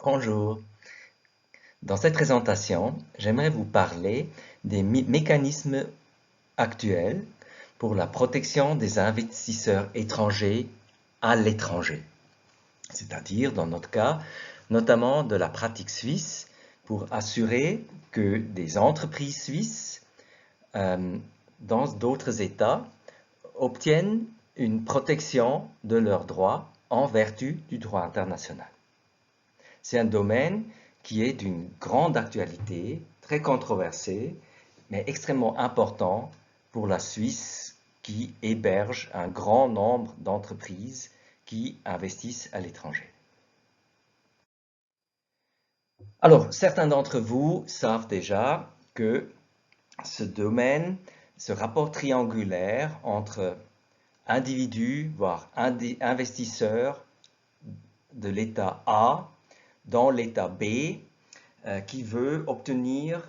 Bonjour. Dans cette présentation, j'aimerais vous parler des mécanismes actuels pour la protection des investisseurs étrangers à l'étranger, c'est-à-dire, dans notre cas, notamment de la pratique suisse pour assurer que des entreprises suisses dans d'autres États obtiennent une protection de leurs droits en vertu du droit international. C'est un domaine qui est d'une grande actualité, très controversé, mais extrêmement important pour la Suisse qui héberge un grand nombre d'entreprises qui investissent à l'étranger. Alors, certains d'entre vous savent déjà que ce domaine, ce rapport triangulaire entre individus, voire investisseurs de l'État A dans l'État B, qui veut obtenir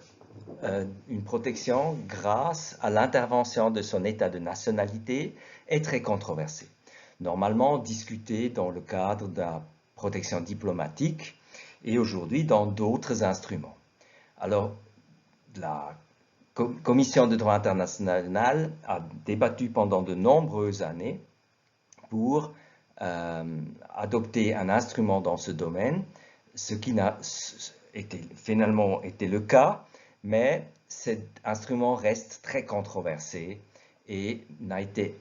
une protection grâce à l'intervention de son État de nationalité est très controversé. Normalement discuté dans le cadre de la protection diplomatique et aujourd'hui dans d'autres instruments. Alors, la Commission de droit international a débattu pendant de nombreuses années pour adopter un instrument dans ce domaine, ce qui n'a finalement été le cas, mais cet instrument reste très controversé et n'a été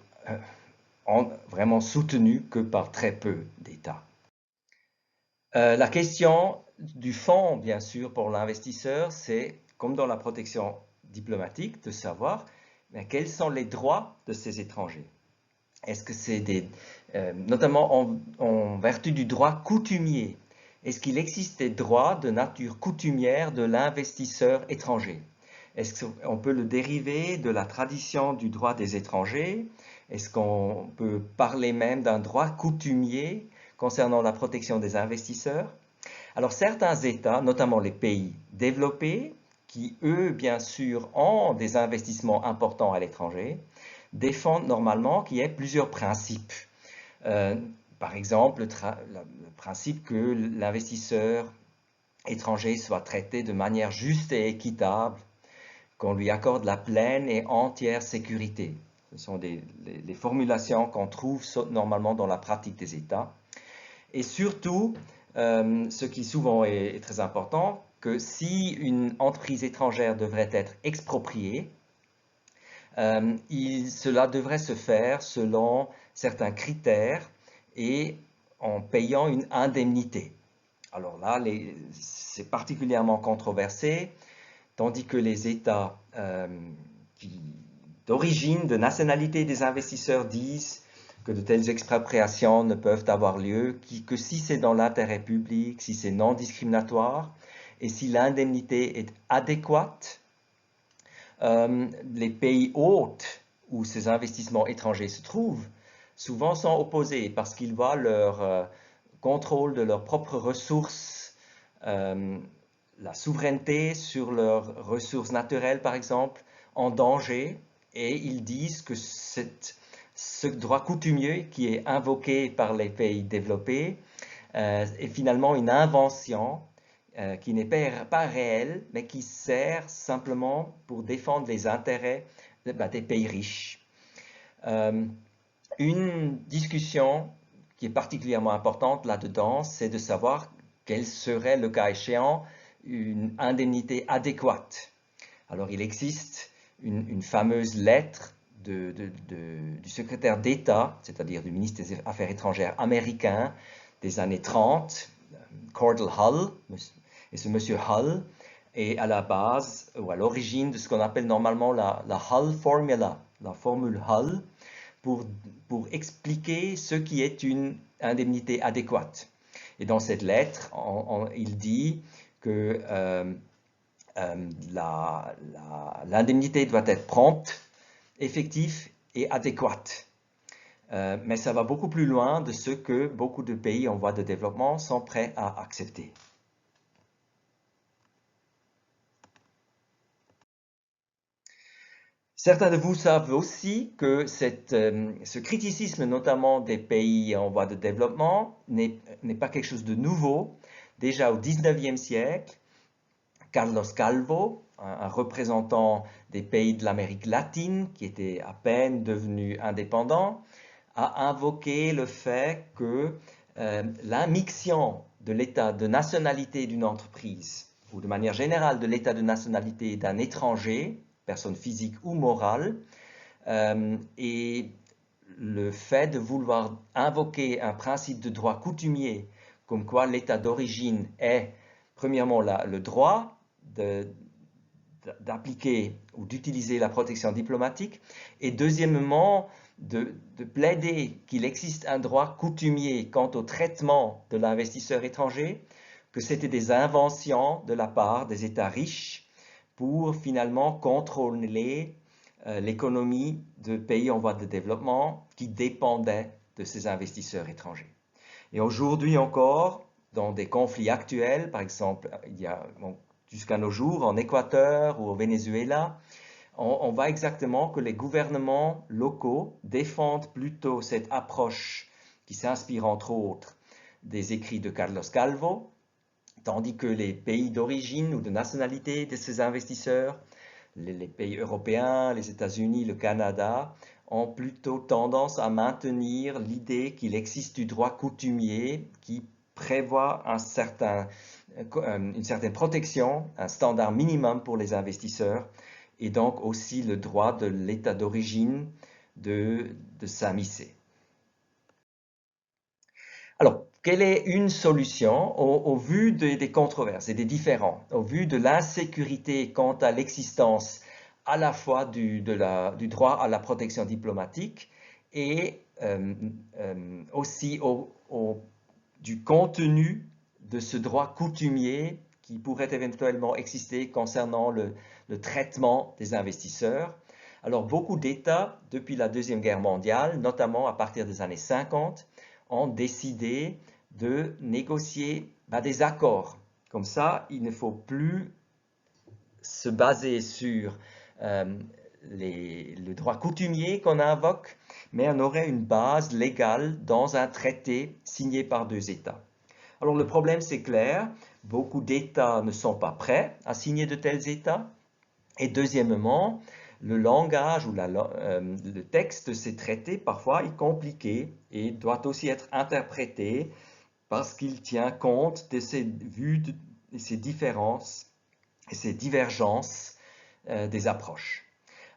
vraiment soutenu que par très peu d'États. La question du fonds, bien sûr, pour l'investisseur, c'est, comme dans la protection diplomatique, de savoir quels sont les droits de ces étrangers. Est-ce que c'est notamment en vertu du droit coutumier, est-ce qu'il existe des droits de nature coutumière de l'investisseur étranger? Est-ce qu'on peut le dériver de la tradition du droit des étrangers? Est-ce qu'on peut parler même d'un droit coutumier concernant la protection des investisseurs? Alors certains États, notamment les pays développés, qui eux, bien sûr, ont des investissements importants à l'étranger, défendent normalement qu'il y ait plusieurs principes. Par exemple, le principe que l'investisseur étranger soit traité de manière juste et équitable, qu'on lui accorde la pleine et entière sécurité. Ce sont les formulations qu'on trouve normalement dans la pratique des États. Et surtout, ce qui souvent est très important, que si une entreprise étrangère devrait être expropriée, cela devrait se faire selon certains critères et en payant une indemnité. Alors là, c'est particulièrement controversé, tandis que les États d'origine, de nationalité des investisseurs disent que de telles expropriations ne peuvent avoir lieu que si c'est dans l'intérêt public, si c'est non discriminatoire et si l'indemnité est adéquate. Les pays hôtes où ces investissements étrangers se trouvent souvent sont opposés parce qu'ils voient leur contrôle de leurs propres ressources, la souveraineté sur leurs ressources naturelles par exemple, en danger, et ils disent que ce droit coutumier qui est invoqué par les pays développés est finalement une invention qui n'est pas réel, mais qui sert simplement pour défendre les intérêts des pays riches. Une discussion qui est particulièrement importante là-dedans, c'est de savoir quelle serait, le cas échéant, une indemnité adéquate. Alors, il existe une fameuse lettre du secrétaire d'État, c'est-à-dire du ministre des Affaires étrangères américain des années 30, Cordell Hull, et ce monsieur Hull est à la base ou à l'origine de ce qu'on appelle normalement la Hull Formula, la formule Hull, pour expliquer ce qui est une indemnité adéquate. Et dans cette lettre, il dit que l'indemnité doit être prompte, effective et adéquate. Mais ça va beaucoup plus loin de ce que beaucoup de pays en voie de développement sont prêts à accepter. Certains de vous savent aussi que ce criticisme, notamment des pays en voie de développement, n'est pas quelque chose de nouveau. déjà au 19e siècle, Carlos Calvo, un représentant des pays de l'Amérique latine qui était à peine devenu indépendant, a invoqué le fait que l'immixtion de l'état de nationalité d'une entreprise, ou de manière générale de l'état de nationalité d'un étranger, personne physique ou morale, et le fait de vouloir invoquer un principe de droit coutumier, comme quoi l'état d'origine est, premièrement, le droit d'appliquer ou d'utiliser la protection diplomatique, et deuxièmement, de plaider qu'il existe un droit coutumier quant au traitement de l'investisseur étranger, que c'était des inventions de la part des États riches pour finalement contrôler l'économie de pays en voie de développement qui dépendaient de ces investisseurs étrangers. Et aujourd'hui encore, dans des conflits actuels, par exemple, il y a jusqu'à nos jours en Équateur ou au Venezuela, on voit exactement que les gouvernements locaux défendent plutôt cette approche qui s'inspire entre autres des écrits de Carlos Calvo, tandis que les pays d'origine ou de nationalité de ces investisseurs, les pays européens, les États-Unis, le Canada, ont plutôt tendance à maintenir l'idée qu'il existe du droit coutumier qui prévoit une certaine protection, un standard minimum pour les investisseurs, et donc aussi le droit de l'État d'origine de s'immiscer. Alors, quelle est une solution au vu des controverses et des différends, au vu de l'insécurité quant à l'existence à la fois du droit à la protection diplomatique et aussi du contenu de ce droit coutumier qui pourrait éventuellement exister concernant le traitement des investisseurs? Alors, beaucoup d'États, depuis la Deuxième Guerre mondiale, notamment à partir des années 50, ont décidé de négocier des accords. Comme ça, il ne faut plus se baser sur le droit coutumier qu'on invoque, mais on aurait une base légale dans un traité signé par deux États. Alors le problème, c'est clair, beaucoup d'États ne sont pas prêts à signer de tels États. Et deuxièmement, le langage ou le texte de ces traités parfois est compliqué et doit aussi être interprété parce qu'il tient compte de ces vues, de ces différences et ces divergences des approches.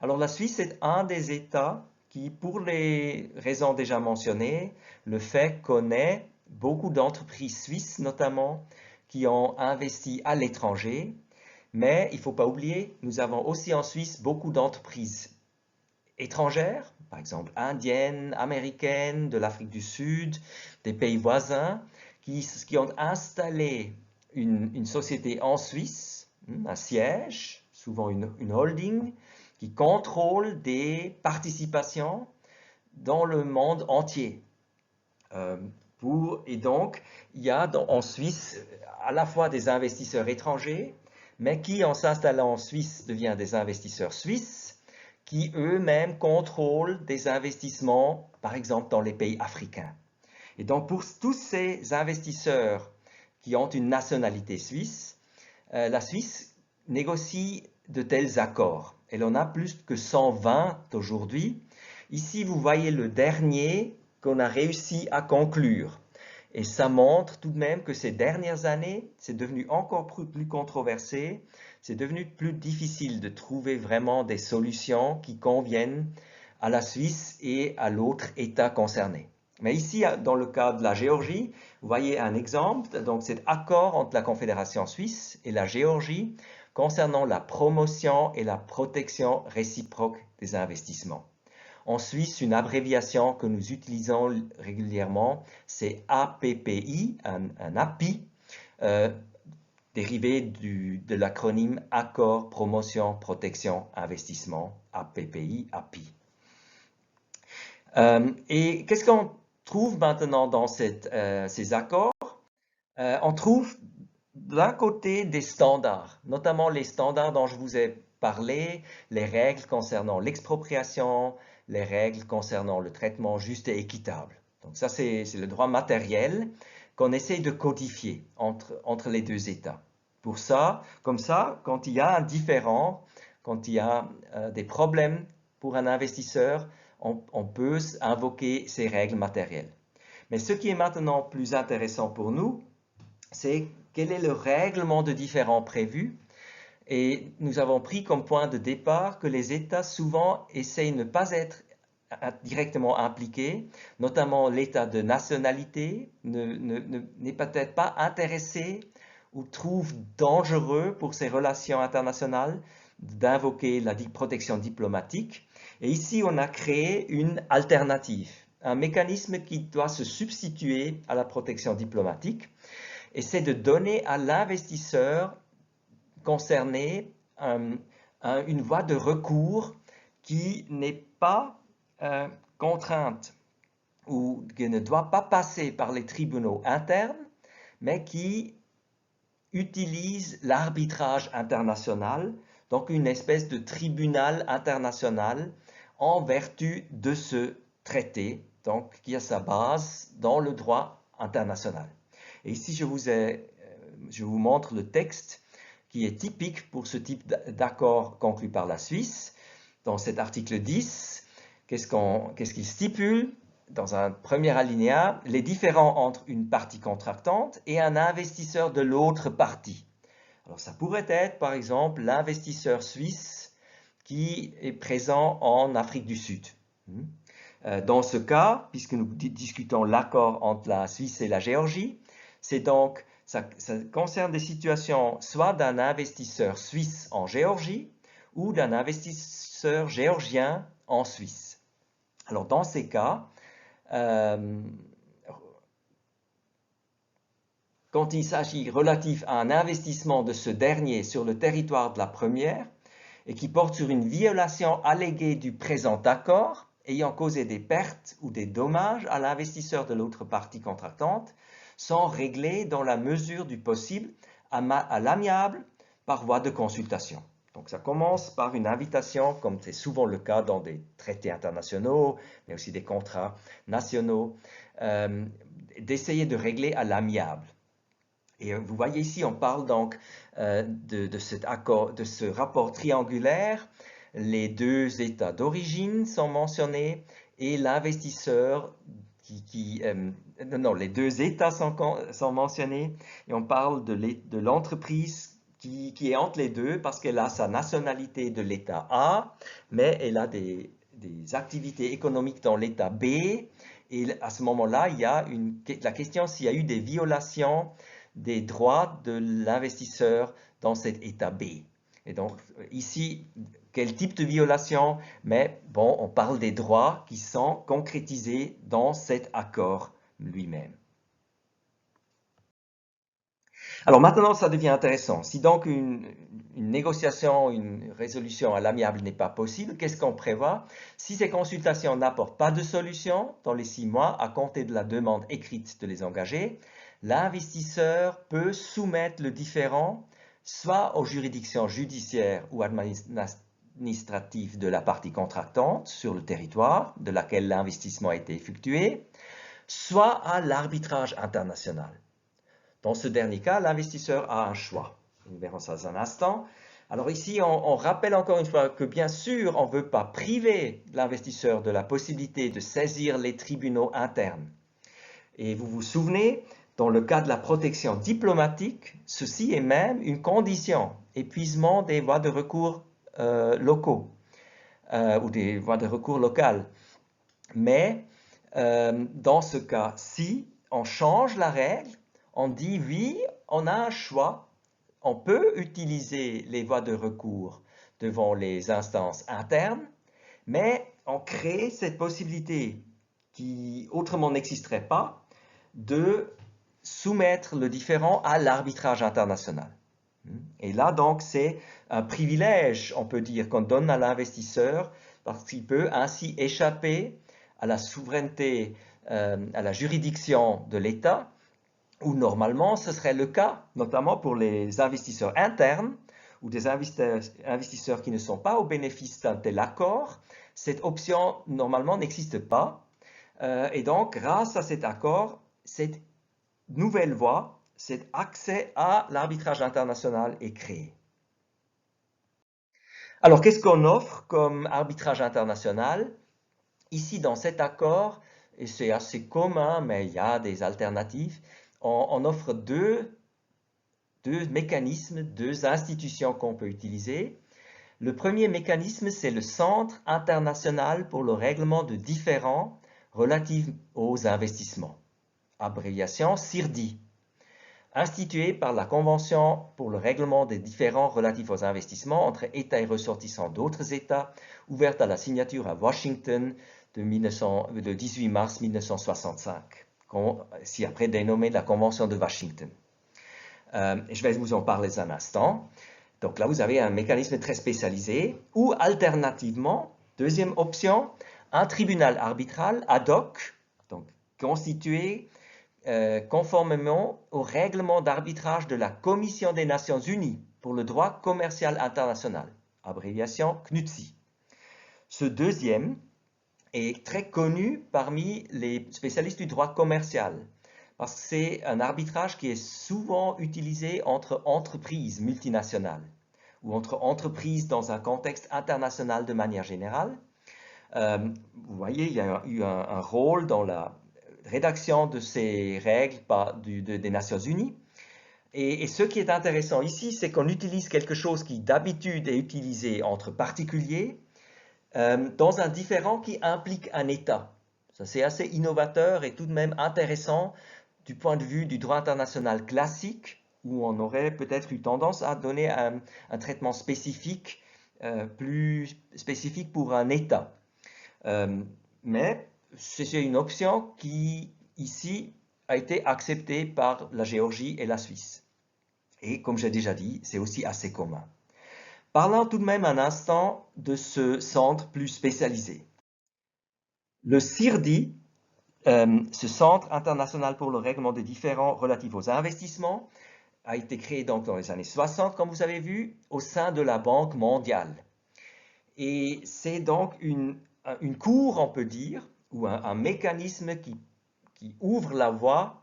Alors la Suisse est un des États qui, pour les raisons déjà mentionnées, le fait connaît beaucoup d'entreprises suisses notamment qui ont investi à l'étranger. Mais il ne faut pas oublier, nous avons aussi en Suisse beaucoup d'entreprises étrangères, par exemple indiennes, américaines, de l'Afrique du Sud, des pays voisins, qui ont installé une société en Suisse, un siège, souvent une holding, qui contrôle des participations dans le monde entier. Et donc, il y a en Suisse à la fois des investisseurs étrangers, mais qui, en s'installant en Suisse, deviennent des investisseurs suisses, qui eux-mêmes contrôlent des investissements, par exemple, dans les pays africains. Et donc, pour tous ces investisseurs qui ont une nationalité suisse, la Suisse négocie de tels accords. Elle en a plus que 120 aujourd'hui. Ici, vous voyez le dernier qu'on a réussi à conclure. Et ça montre tout de même que ces dernières années, c'est devenu encore plus controversé, c'est devenu plus difficile de trouver vraiment des solutions qui conviennent à la Suisse et à l'autre État concerné. Mais ici, dans le cas de la Géorgie, vous voyez un exemple, donc cet accord entre la Confédération suisse et la Géorgie concernant la promotion et la protection réciproque des investissements. En Suisse, une abréviation que nous utilisons régulièrement, c'est APPI, un API, dérivé de l'acronyme Accord, Promotion, Protection, Investissement, APPI, API. Et qu'est-ce qu'on trouve maintenant dans ces accords? On trouve d'un côté des standards, notamment les standards dont je vous ai parlé, les règles concernant l'expropriation, les règles concernant le traitement juste et équitable. Donc ça, c'est le droit matériel, qu'on essaye de codifier entre les deux États. Pour ça, comme ça, quand il y a un différend, quand il y a des problèmes pour un investisseur, on peut invoquer ces règles matérielles. Mais ce qui est maintenant plus intéressant pour nous, c'est quel est le règlement de différend prévu. Et nous avons pris comme point de départ que les États souvent essayent de ne pas être directement impliqués, notamment l'État de nationalité n'est peut-être pas intéressé ou trouve dangereux pour ses relations internationales d'invoquer la protection diplomatique. Et ici, on a créé une alternative, un mécanisme qui doit se substituer à la protection diplomatique, et c'est de donner à l'investisseur concerné une voie de recours qui n'est pas contrainte ou qui ne doit pas passer par les tribunaux internes, mais qui utilise l'arbitrage international, donc une espèce de tribunal international en vertu de ce traité, donc qui a sa base dans le droit international. Et ici, je vous montre le texte qui est typique pour ce type d'accord conclu par la Suisse. Dans cet article 10, qu'est-ce qu'il stipule? Dans un premier alinéa, les différends entre une partie contractante et un investisseur de l'autre partie. Alors ça pourrait être par exemple l'investisseur suisse qui est présent en Afrique du Sud. Dans ce cas, puisque nous discutons l'accord entre la Suisse et la Géorgie, c'est donc ça concerne des situations soit d'un investisseur suisse en Géorgie ou d'un investisseur géorgien en Suisse. Alors dans ces cas, quand il s'agit relatif à un investissement de ce dernier sur le territoire de la première et qui porte sur une violation alléguée du présent accord ayant causé des pertes ou des dommages à l'investisseur de l'autre partie contractante, sont réglés dans la mesure du possible à l'amiable par voie de consultation. Donc ça commence par une invitation, comme c'est souvent le cas dans des traités internationaux, mais aussi des contrats nationaux, d'essayer de régler à l'amiable. Et vous voyez ici, on parle donc de cet accord, de ce rapport triangulaire. Les deux États d'origine sont mentionnés et l'investisseur les deux États sont mentionnés et on parle de l'entreprise qui est entre les deux parce qu'elle a sa nationalité de l'État A, mais elle a des activités économiques dans l'État B. Et à ce moment-là, il y a la question s'il y a eu des violations des droits de l'investisseur dans cet État B. Et donc ici, quel type de violation? Mais bon, on parle des droits qui sont concrétisés dans cet accord lui-même. Alors maintenant, ça devient intéressant. Si donc une négociation, une résolution à l'amiable n'est pas possible, qu'est-ce qu'on prévoit? Si ces consultations n'apportent pas de solution dans les 6 mois à compter de la demande écrite de les engager, l'investisseur peut soumettre le différend soit aux juridictions judiciaires ou administratives de la partie contractante sur le territoire de laquelle l'investissement a été effectué, soit à l'arbitrage international. Dans ce dernier cas, l'investisseur a un choix. Nous verrons ça dans un instant. Alors ici, on rappelle encore une fois que bien sûr, on ne veut pas priver l'investisseur de la possibilité de saisir les tribunaux internes. Et vous vous souvenez, dans le cas de la protection diplomatique, ceci est même une condition, épuisement des voies de recours locaux ou des voies de recours locales. Mais dans ce cas-ci, on change la règle, on dit oui, on a un choix, on peut utiliser les voies de recours devant les instances internes, mais on crée cette possibilité qui autrement n'existerait pas de soumettre le différend à l'arbitrage international. Et là, donc, c'est un privilège, on peut dire, qu'on donne à l'investisseur parce qu'il peut ainsi échapper à la souveraineté, à la juridiction de l'État, où normalement ce serait le cas, notamment pour les investisseurs internes ou des investisseurs qui ne sont pas au bénéfice d'un tel accord. Cette option normalement n'existe pas. Et donc, grâce à cet accord, c'est nouvelle voie, cet accès à l'arbitrage international est créé. Alors, qu'est-ce qu'on offre comme arbitrage international? Ici, dans cet accord, et c'est assez commun, mais il y a des alternatives, on offre deux mécanismes, deux institutions qu'on peut utiliser. Le premier mécanisme, c'est le Centre international pour le règlement de différends relatifs aux investissements, abréviation CIRDI, institué par la Convention pour le règlement des différends relatifs aux investissements entre États et ressortissants d'autres États, ouverte à la signature à Washington le 18 mars 1965, si après dénommée la Convention de Washington. Je vais vous en parler un instant. Donc là, vous avez un mécanisme très spécialisé, ou alternativement, deuxième option, un tribunal arbitral ad hoc, donc constitué conformément au règlement d'arbitrage de la Commission des Nations Unies pour le droit commercial international, abréviation CNUTSI. Ce deuxième est très connu parmi les spécialistes du droit commercial, parce que c'est un arbitrage qui est souvent utilisé entre entreprises multinationales ou entre entreprises dans un contexte international de manière générale. Vous voyez, il y a eu un rôle dans la rédaction de ces règles des Nations Unies. Et ce qui est intéressant ici, c'est qu'on utilise quelque chose qui d'habitude est utilisé entre particuliers dans un différend qui implique un État. Ça, c'est assez innovateur et tout de même intéressant du point de vue du droit international classique, où on aurait peut-être eu tendance à donner un traitement spécifique, plus spécifique pour un État. Mais c'est une option qui, ici, a été acceptée par la Géorgie et la Suisse. Et comme j'ai déjà dit, c'est aussi assez commun. Parlons tout de même un instant de ce centre plus spécialisé. Le CIRDI, ce Centre international pour le règlement des différends relatifs aux investissements, a été créé donc dans les années 60, comme vous avez vu, au sein de la Banque mondiale. Et c'est donc une cour, on peut dire, ou un mécanisme qui ouvre la voie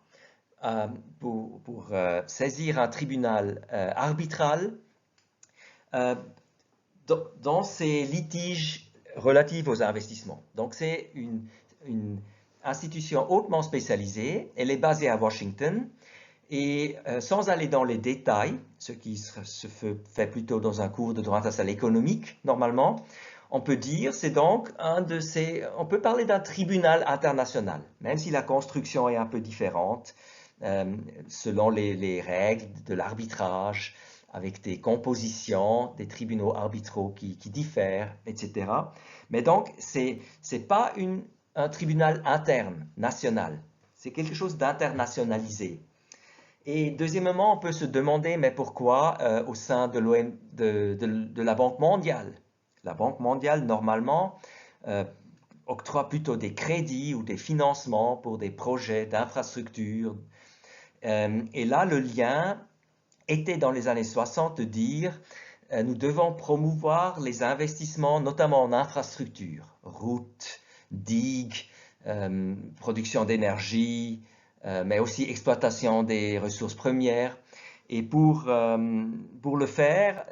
pour saisir un tribunal arbitral dans ces litiges relatifs aux investissements. Donc c'est une institution hautement spécialisée, elle est basée à Washington, et sans aller dans les détails, ce qui se fait plutôt dans un cours de droit international économique, normalement, on peut dire, c'est donc on peut parler d'un tribunal international, même si la construction est un peu différente, selon les règles de l'arbitrage, avec des compositions, des tribunaux arbitraux qui diffèrent, etc. Mais donc, ce n'est pas un tribunal interne, national, c'est quelque chose d'internationalisé. Et deuxièmement, on peut se demander, mais pourquoi au sein de la Banque mondiale? La Banque mondiale, normalement, octroie plutôt des crédits ou des financements pour des projets d'infrastructure. Et là, le lien était dans les années 60 de dire nous devons promouvoir les investissements, notamment en infrastructure, routes, digues, production d'énergie, mais aussi exploitation des ressources premières. Et pour le faire,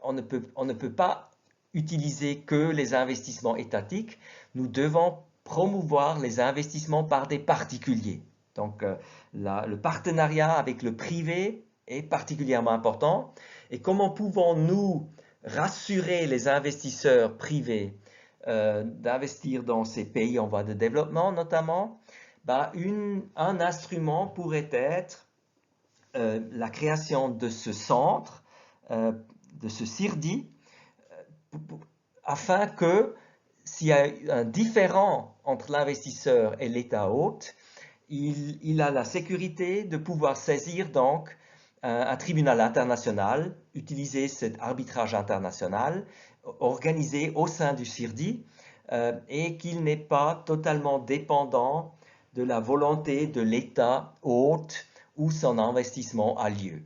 on ne peut pas utiliser que les investissements étatiques. Nous devons promouvoir les investissements par des particuliers. Donc, le partenariat avec le privé est particulièrement important. Et comment pouvons-nous rassurer les investisseurs privés d'investir dans ces pays en voie de développement, notamment? Un instrument pourrait être la création de ce centre, de ce CIRDI, afin que s'il y a un différend entre l'investisseur et l'État hôte, il a la sécurité de pouvoir saisir donc un tribunal international, utiliser cet arbitrage international organisé au sein du CIRDI et qu'il n'est pas totalement dépendant de la volonté de l'État hôte où son investissement a lieu.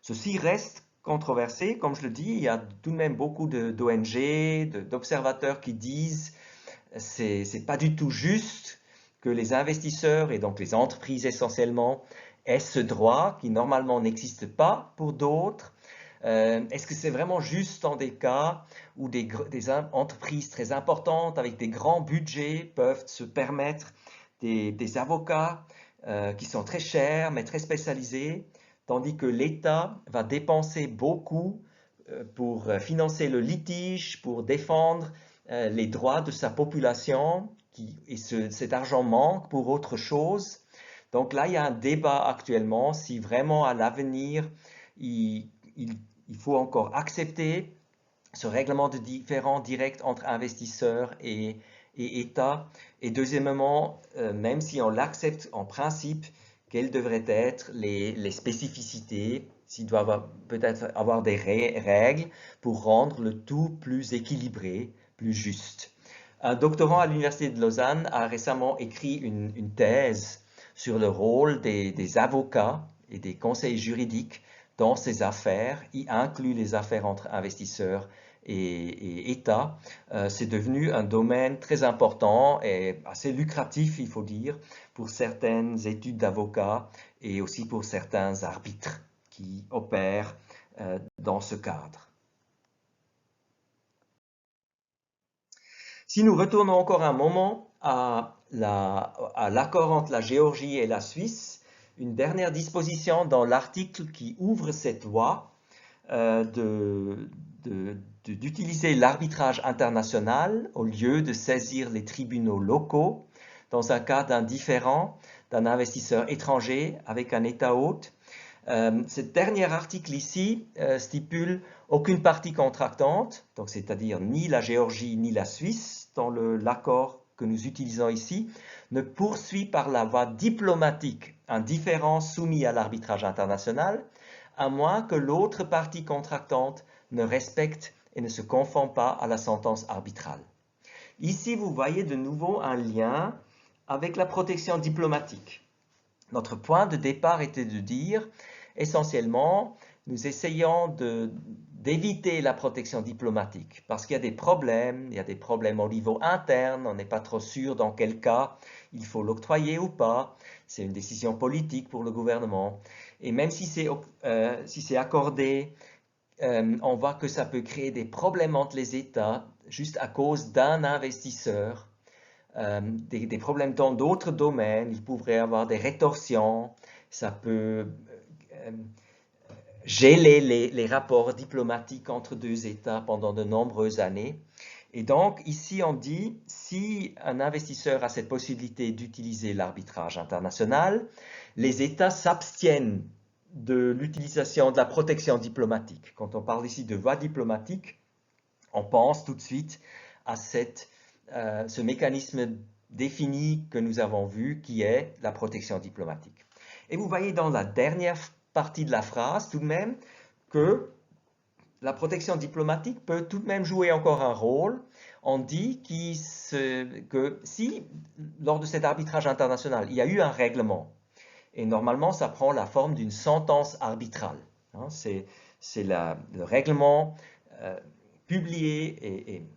Ceci reste controversé, comme je le dis, il y a tout de même beaucoup d'ONG, d'observateurs qui disent c'est pas du tout juste que les investisseurs et donc les entreprises essentiellement aient ce droit qui normalement n'existe pas pour d'autres? Est-ce que c'est vraiment juste dans des cas où des entreprises très importantes avec des grands budgets peuvent se permettre des avocats qui sont très chers mais très spécialisés, tandis que l'État va dépenser beaucoup pour financer le litige, pour défendre les droits de sa population, et cet argent manque pour autre chose. Donc là, il y a un débat actuellement si vraiment à l'avenir, il, il faut encore accepter ce règlement de différend direct entre investisseurs et État. Et deuxièmement, même si on l'accepte en principe, quelles devraient être les spécificités, s'il doit peut-être avoir des règles pour rendre le tout plus équilibré, plus juste. Un doctorant à l'Université de Lausanne a récemment écrit une thèse sur le rôle des avocats et des conseils juridiques dans ces affaires, y inclut les affaires entre investisseurs et État. C'est devenu un domaine très important et assez lucratif, il faut dire, pour certaines études d'avocats et aussi pour certains arbitres qui opèrent dans ce cadre. Si nous retournons encore un moment à l'accord entre la Géorgie et la Suisse, une dernière disposition dans l'article qui ouvre cette voie d'utiliser l'arbitrage international au lieu de saisir les tribunaux locaux dans un cas d'un différend d'un investisseur étranger avec un État hôte. Ce dernier article ici stipule aucune partie contractante, donc c'est-à-dire ni la Géorgie ni la Suisse, dans l'accord que nous utilisons ici, ne poursuit par la voie diplomatique un différend soumis à l'arbitrage international, à moins que l'autre partie contractante ne respecte et ne se conforme pas à la sentence arbitrale. Ici, vous voyez de nouveau un lien avec la protection diplomatique. Notre point de départ était de dire, essentiellement, nous essayons d'éviter la protection diplomatique parce qu'il y a des problèmes, il y a des problèmes au niveau interne, on n'est pas trop sûr dans quel cas il faut l'octroyer ou pas, c'est une décision politique pour le gouvernement. Et même si c'est accordé, on voit que ça peut créer des problèmes entre les États juste à cause d'un investisseur. Des problèmes dans d'autres domaines, il pourrait y avoir des rétorsions, ça peut geler les rapports diplomatiques entre deux États pendant de nombreuses années. Et donc, ici, on dit, si un investisseur a cette possibilité d'utiliser l'arbitrage international, les États s'abstiennent de l'utilisation de la protection diplomatique. Quand on parle ici de voie diplomatique, on pense tout de suite à ce mécanisme défini que nous avons vu, qui est la protection diplomatique. Et vous voyez dans la dernière partie de la phrase, tout de même, que la protection diplomatique peut tout de même jouer encore un rôle. On dit que si, lors de cet arbitrage international, il y a eu un règlement, et normalement, ça prend la forme d'une sentence arbitrale. Hein, c'est le règlement publié et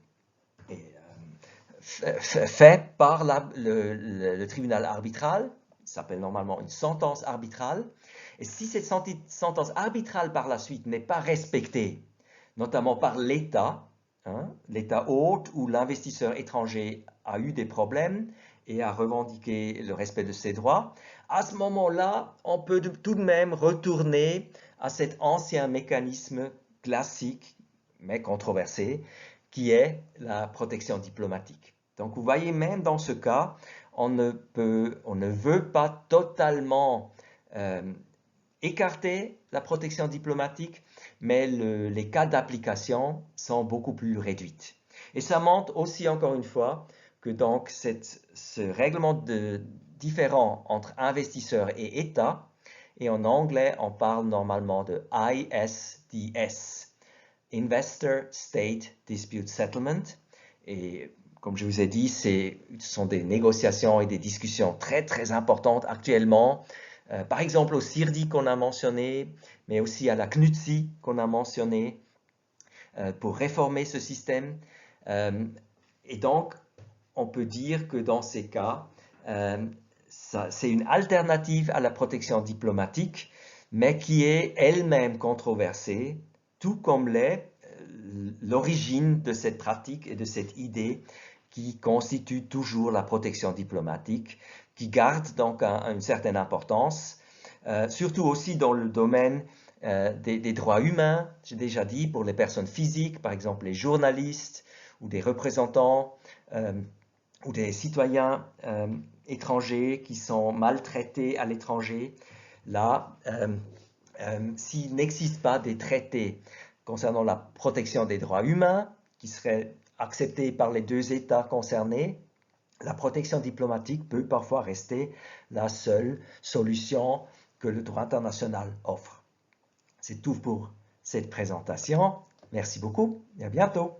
fait par le tribunal arbitral, s'appelle normalement une sentence arbitrale. Et si cette sentence arbitrale par la suite n'est pas respectée, notamment par l'État, hein, l'État hôte ou l'investisseur étranger a eu des problèmes et a revendiqué le respect de ses droits, à ce moment-là, on peut tout de même retourner à cet ancien mécanisme classique, mais controversé, qui est la protection diplomatique. Donc vous voyez, même dans ce cas, on ne veut pas totalement écarter la protection diplomatique, mais les cas d'application sont beaucoup plus réduits. Et ça montre aussi, encore une fois, que donc ce règlement de différend entre investisseurs et État, et en anglais, on parle normalement de ISDS, Investor State Dispute Settlement, et comme je vous ai dit, ce sont des négociations et des discussions très très importantes actuellement. Par exemple au CIRDI qu'on a mentionné, mais aussi à la CNUTSI qu'on a mentionné, pour réformer ce système. Et donc, on peut dire que dans ces cas, c'est une alternative à la protection diplomatique, mais qui est elle-même controversée, tout comme l'est l'origine de cette pratique et de cette idée qui constitue toujours la protection diplomatique, qui garde donc une certaine importance, surtout aussi dans le domaine des droits humains, j'ai déjà dit, pour les personnes physiques, par exemple les journalistes ou des représentants ou des citoyens étrangers qui sont maltraités à l'étranger. Là, s'il n'existe pas des traités concernant la protection des droits humains qui seraient acceptés par les deux États concernés, la protection diplomatique peut parfois rester la seule solution que le droit international offre. C'est tout pour cette présentation. Merci beaucoup et à bientôt.